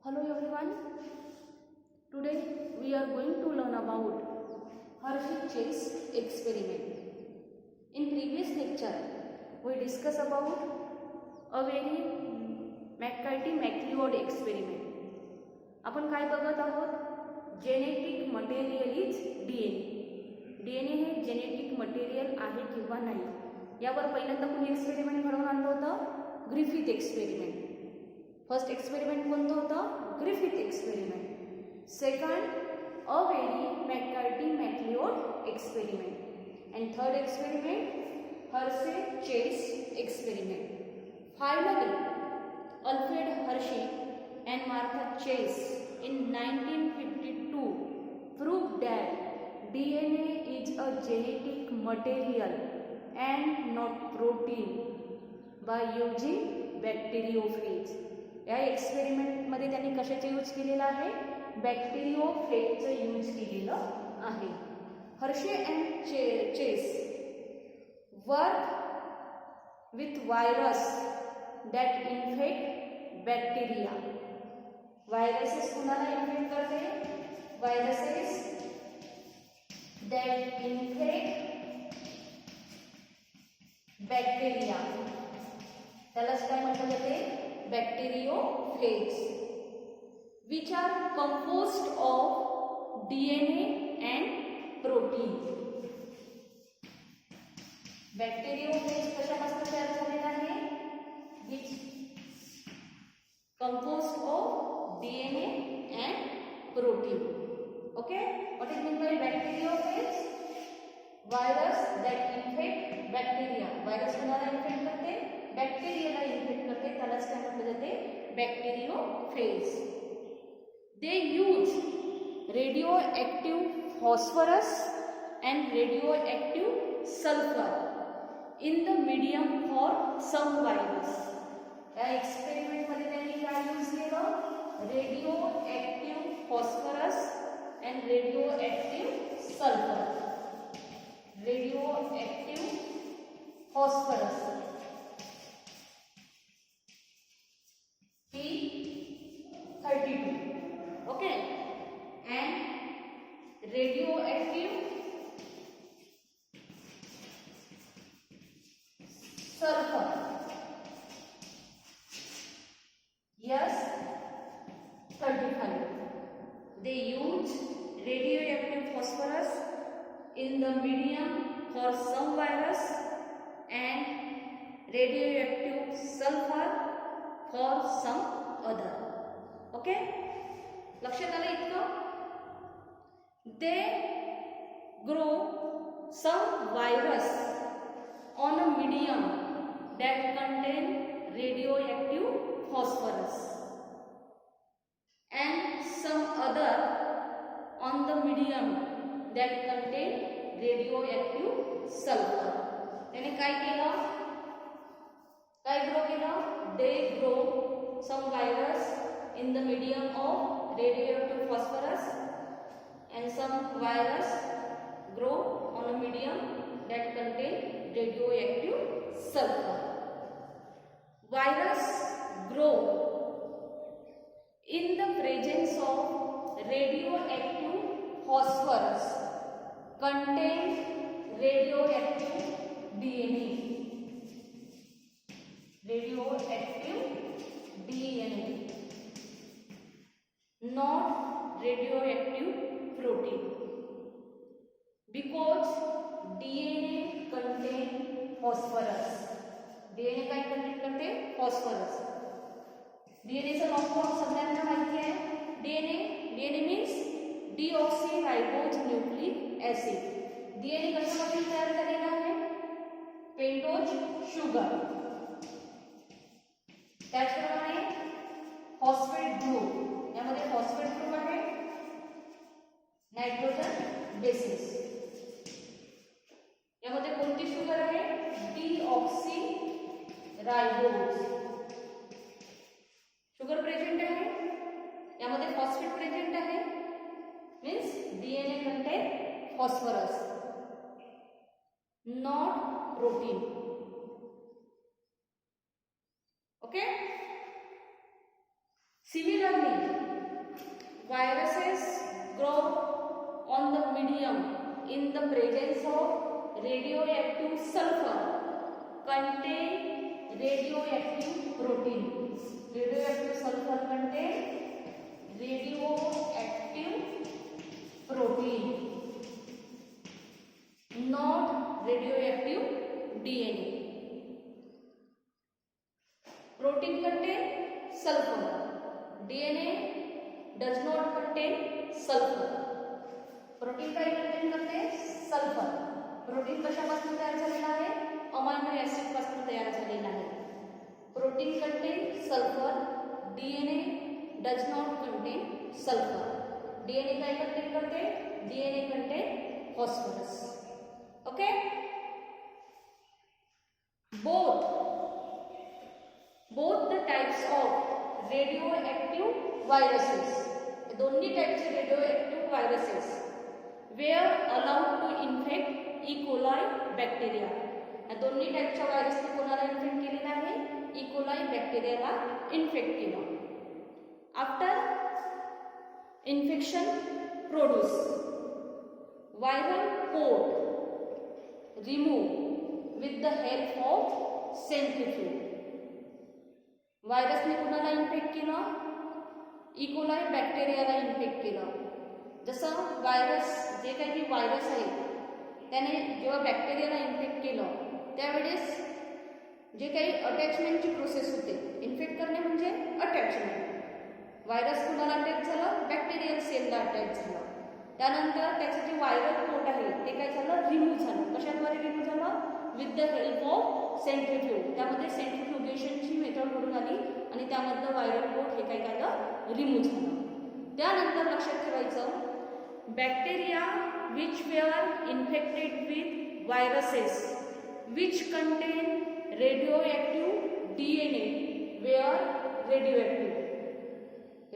Hello everyone. Today we are going to learn about Hershey-Chase experiment. In previous lecture we discussed about a very McCarthy-MacLeod experiment. आपण काय बघत आहोत? Genetic material is DNA. DNA हे genetic material आहे किंवा नाही यावर पहिल्यांदा कोणी एक्सपेरिमेंट घडवून आणलं होतं? Griffith experiment. फर्स्ट एक्सपेरिमेंट कोणतं होतं? Griffith experiment. Second a very McCarthy-MacLeod experiment and third experiment Hershey-Chase experiment. Finally Alfred Hershey and Martha Chase in 1952 proved that DNA is a genetic material and not protein by using bacteriophage. या experiment मध्ये त्यांनी कशाचे use केलेला आहे? बॅक्टेरियोफेजचं use केलेलं आहे. Hershey and Chase work with virus that infect bacteria. Viruses कुणाला infect करते? Viruses that infect bacteria. त्यालाच काय म्हटलं जाते? Bacteriophage, which are composed of DNA and protein. Bacteriophage कशापासून तयार झालेला आहे? Which composed of DNA and protein. Okay, what is meant by bacteriophage? Virus that infect bacteria. Virus कोणाला इन्फेक्ट करते? बॅक्टेरियाला इन्फेक्ट करते. त्यालाच काय म्हटलं जाते? Bacteriophage. They use radioactive phosphorus and radioactive sulphur in the medium for some virus. या एक्सपेरिमेंटमध्ये त्यांनी काय यूज केलं? Radioactive phosphorus and radioactive sulphur. Radioactive phosphorus P32, okay, and radioactive sulfur S35. They use radioactive phosphorus in the medium for some virus and radioactive sulfur for some other. Okay, लक्षात आलं इतकं? They grow some virus on a medium that contain radioactive phosphorus and some other on the medium that contain radioactive sulfur. त्याने काय केलं? काय grow केलं? They grow some virus in the medium of radioactive phosphorus and some virus grow on a medium that contain radioactive sulfur. Virus grow in the presence of radioactive phosphorus contain radioactive DNA. Radioactive DNA, not radioactive protein, because DNA contain phosphorus. DNA काय content करते? phosphorus. DNA चा long form सगळ्यांना माहिती आहे. DNA means deoxyribose nucleic acid. DNA कशापासून तयार झालेला आहे? Pentose sugar. त्याचप्रमाणे फॉस्फेट ग्रुप, यामध्ये फॉस्फेट ग्रुप आहे, नायट्रोजन बेसिस. यामध्ये कोणती शुगर आहे? डीऑक्सी रायबोज शुगर प्रेझेंट आहे. यामध्ये फॉस्फेट प्रेझेंट आहे. Means DNA content phosphorus, not protein. Okay. Similarly, viruses grow on the medium in the presence of radioactive sulfur contain radioactive protein. Radioactive sulfur contain radioactive protein, not radioactive DNA. Protein contain sulfur. DNA does not contain sulfur. Protein काय content करते? Sulphur. Protein कशापासून तयार झालेला आहे? Amino acid पासून तयार झालेला आहे. Protein content sulphur. DNA does not content sulphur. DNA काय कंटेन करते? DNA content phosphorus. Okay. both the types of radioactive viruses, दोन्ही टाइपचे radioactive viruses were allowed to infect E. coli bacteria. या दोन्ही टाइपच्या व्हायरसने कोणाला इन्फेक्ट केलेला आहे? E. coli बॅक्टेरियाला इन्फेक्ट केलं. After infection produce viral coat remove with the help of centrifuge. व्हायरसने कुणाला infect केलं? ई कोलाई बॅक्टेरियाला इन्फेक्ट केलं. जसं व्हायरस जे काही व्हायरस आहे त्याने जेव्हा बॅक्टेरियाला इन्फेक्ट केलं त्यावेळेस जे काही अटॅचमेंटची प्रोसेस होते, इन्फेक्ट करणे म्हणजे अटॅचमेंट. व्हायरस कुणाला अटॅच झालं? बॅक्टेरियल सेलला अटॅच झालं. त्यानंतर त्याचं जे व्हायरल कोट आहे ते काय झालं? रिमूव्ह झालं. कशाद्वारे रिमूव्ह झालं? With the help of centrifuge. त्यामध्ये सेंट्रिफ्युगेशनची मेथड घडून आली आणि त्यामधलं व्हायरल कोट हे काय झालं? रिमूव्ह झालं. त्यानंतर लक्षात ठेवायचं, bacteria which were infected with viruses which contain radioactive DNA were radioactive.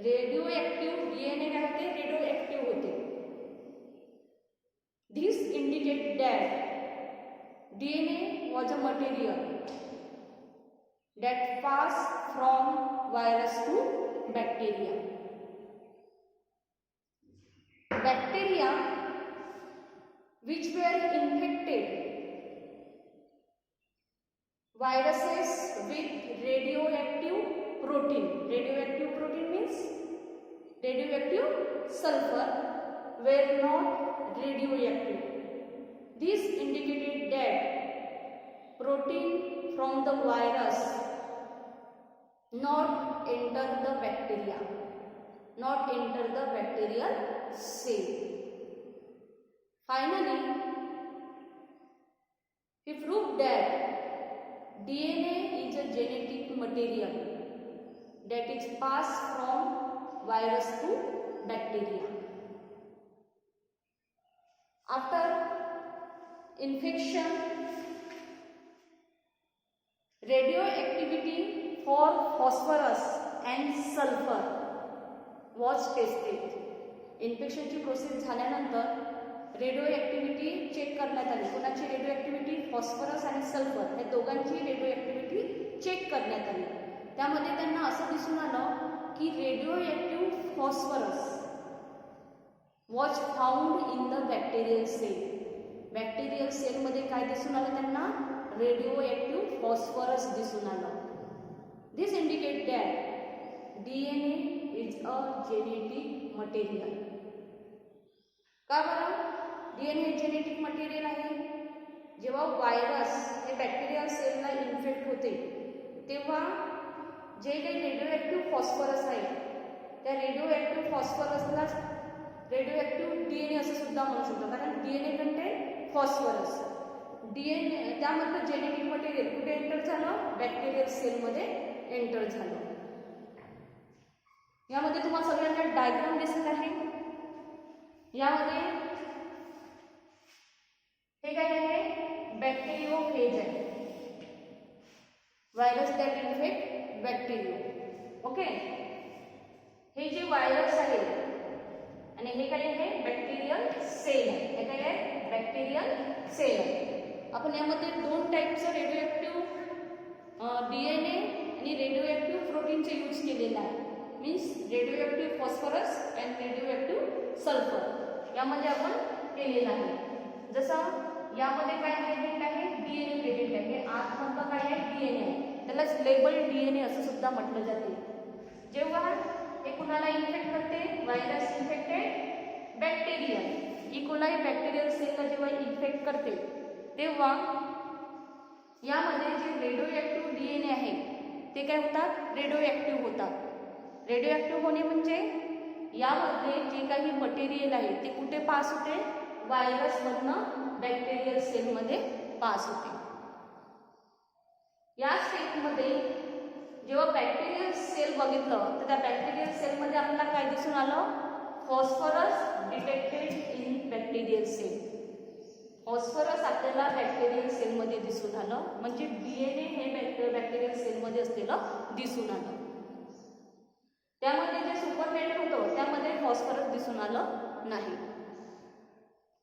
Radioactive DNA काय होते? रेडिओएक्टिव्ह होते. This indicate that DNA was a material that passed from virus to bacteria. Bacteria which were infected viruses with radioactive protein. Radioactive protein means radioactive sulfur were not radioactive. This indicated that protein from the virus not enter the bacteria, not enter the bacterial cell. Finally, he proved that DNA is a genetic material that is passed from virus to bacteria. After infection, radioactivity for phosphorus and sulfur was tested. इन्फेक्शनची process झाल्यानंतर radioactivity check करण्यात आली. कोणाची radioactivity? Phosphorus आणि sulphur हे दोघांची radioactivity check करण्यात आली. त्यामध्ये त्यांना असं दिसून आलं की radioactive phosphorus was found in the bacterial cell. Bacterial सेलमध्ये काय दिसून आलं त्यांना? रेडिओएक्टिव्ह फॉस्फरस दिसून आलं. This indicate that DNA is a genetic material. का बरं डीएनए जेनेटिक मटेरियल आहे? जेव्हा व्हायरस हे बॅक्टेरियल सेलला इन्फेक्ट होते तेव्हा जे काही रेडिओएक्टिव्ह फॉस्फरस आहे त्या रेडिओएक्टिव्ह फॉस्फरसला रेडिओएक्टिव्ह डीएनए असं सुद्धा म्हणू शकतो, कारण डीएनए कंटेन फॉस्फरस. डीएनए त्यामधलं जेनेटिक मटेरियल कुठे एंटर झालं? बॅक्टेरियल सेलमध्ये एंटर झालं. यामध्ये तुम्हाला सगळ्यांना डायग्राम दिसत आहे. यामध्ये हे काय आहे? बॅक्टेरियोफेज आहे. Virus that infect bacteria. Okay. हे जे व्हायरस आहे आणि हे काय आहे? बॅक्टेरियल सेल आहे. हे काय आहे? बॅक्टेरियल सेल आहे. आपण यामध्ये दोन टाईपचं रेडिओएक्टिव्ह डीएनए आणि रेडिओएक्टिव्ह प्रोटीनचे यूज केलेलं आहे. Means radioactive phosphorus and radioactive sulphur यामध्ये आपण केलेलं आहे. जसं यामध्ये काय ग्रेडियंट आहे, DNA ग्रेडियंट आहे. आतमधलं काय आहे, DNA आहे. त्यालाच लेबल DNA असं सुद्धा म्हटलं जाते. जेव्हा हे कुणाला इन्फेक्ट करते, virus infected bacterial E coli bacterial सेलला जेव्हा इन्फेक्ट करते तेव्हा यामध्ये जे रेडिओ ॲक्टिव्ह DNA आहे ते काय होतात, रेडिओ ॲक्टिव्ह होतात. रेडिओ ॲक्टिव्ह होणे म्हणजे यामध्ये जे काही मटेरियल आहे ते कुठे पास होते, व्हायरसमधनं बॅक्टेरियल सेलमध्ये पास होते. या स्टेपमध्ये जेव्हा बॅक्टेरियल सेल बघितलं तर त्या बॅक्टेरियल सेलमध्ये आपल्याला काय दिसून आलं, phosphorus detected in bacterial cell. Phosphorus आपल्याला बॅक्टेरियल सेलमध्ये दिसून आलं, म्हणजे DNA हे बॅक्टेरियल सेलमध्ये असलेलं दिसून आलं. त्यामध्ये जे सुपरनेट होतं त्यामध्ये फॉस्फरस दिसून आलं नाही.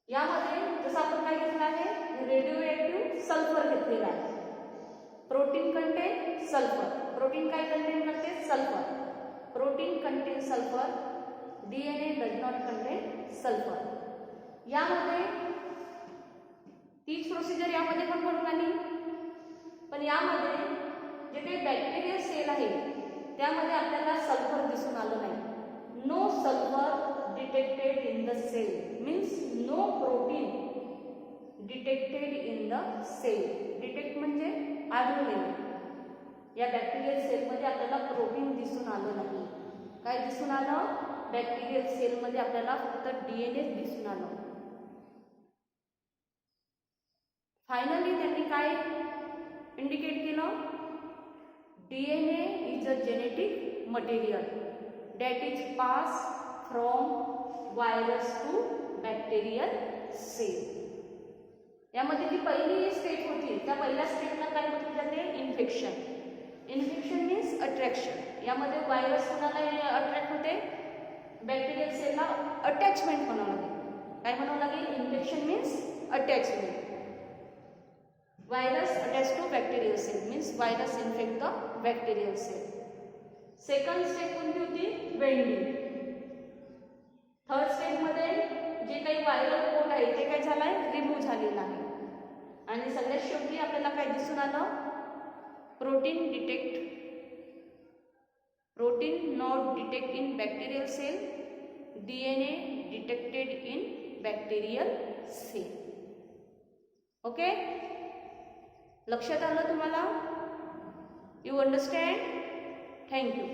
यामध्ये जसं आपण काय घेतलं आहे, रेडिओ ॲक्टिव्ह सल्फर घेतलेला आहे. Protein content sulphur. प्रोटीन काय कंटेन करते, sulphur. Protein content sulphur, DNA does not content sulphur. यामध्ये तीच प्रोसिजर यामध्ये पण घडून आली, पण यामध्ये जे काही बॅक्टेरियल सेल आहे त्यामध्ये आपल्याला सल्फर दिसून आलं नाही. No sulphur detected in the cell means no protein detected in the cell. Detect म्हणजे आढळलेले. या बॅक्टेरियल सेलमध्ये आपल्याला प्रोटीन दिसून आलं नाही. काय दिसून आलं, बॅक्टेरियल सेलमध्ये आपल्याला फक्त DNA दिसून आलं. फायनली त्यांनी काय इंडिकेट केलं, DNA is a genetic material that is pass from virus to bacterial cell. यामध्ये जी पहिली स्टेप होती त्या पहिल्या स्टेपला काय म्हटले जाते, इन्फेक्शन. Infection means attraction. यामध्ये व्हायरस कोणाला अट्रॅक्ट होते, बॅक्टेरियल सेलला अटॅचमेंट म्हणावं लागेल. काय म्हणावं लागेल, infection means attachment. Virus attach to bacterial cell means virus infect the bacterial cell. Second step कोणती होती, बेंडिंग. थर्ड स्टेपमध्ये जे काही व्हायरल कोड आहे ते काय झालं आहे, रिमूव्ह झालेलं आहे. आणि सगळ्यात शेवटी आपल्याला काय दिसून आलं, protein not detect in bacterial cell, DNA detected in bacterial cell. Okay, लक्षात आलं तुम्हाला, यू अंडरस्टँड. थँक्यू.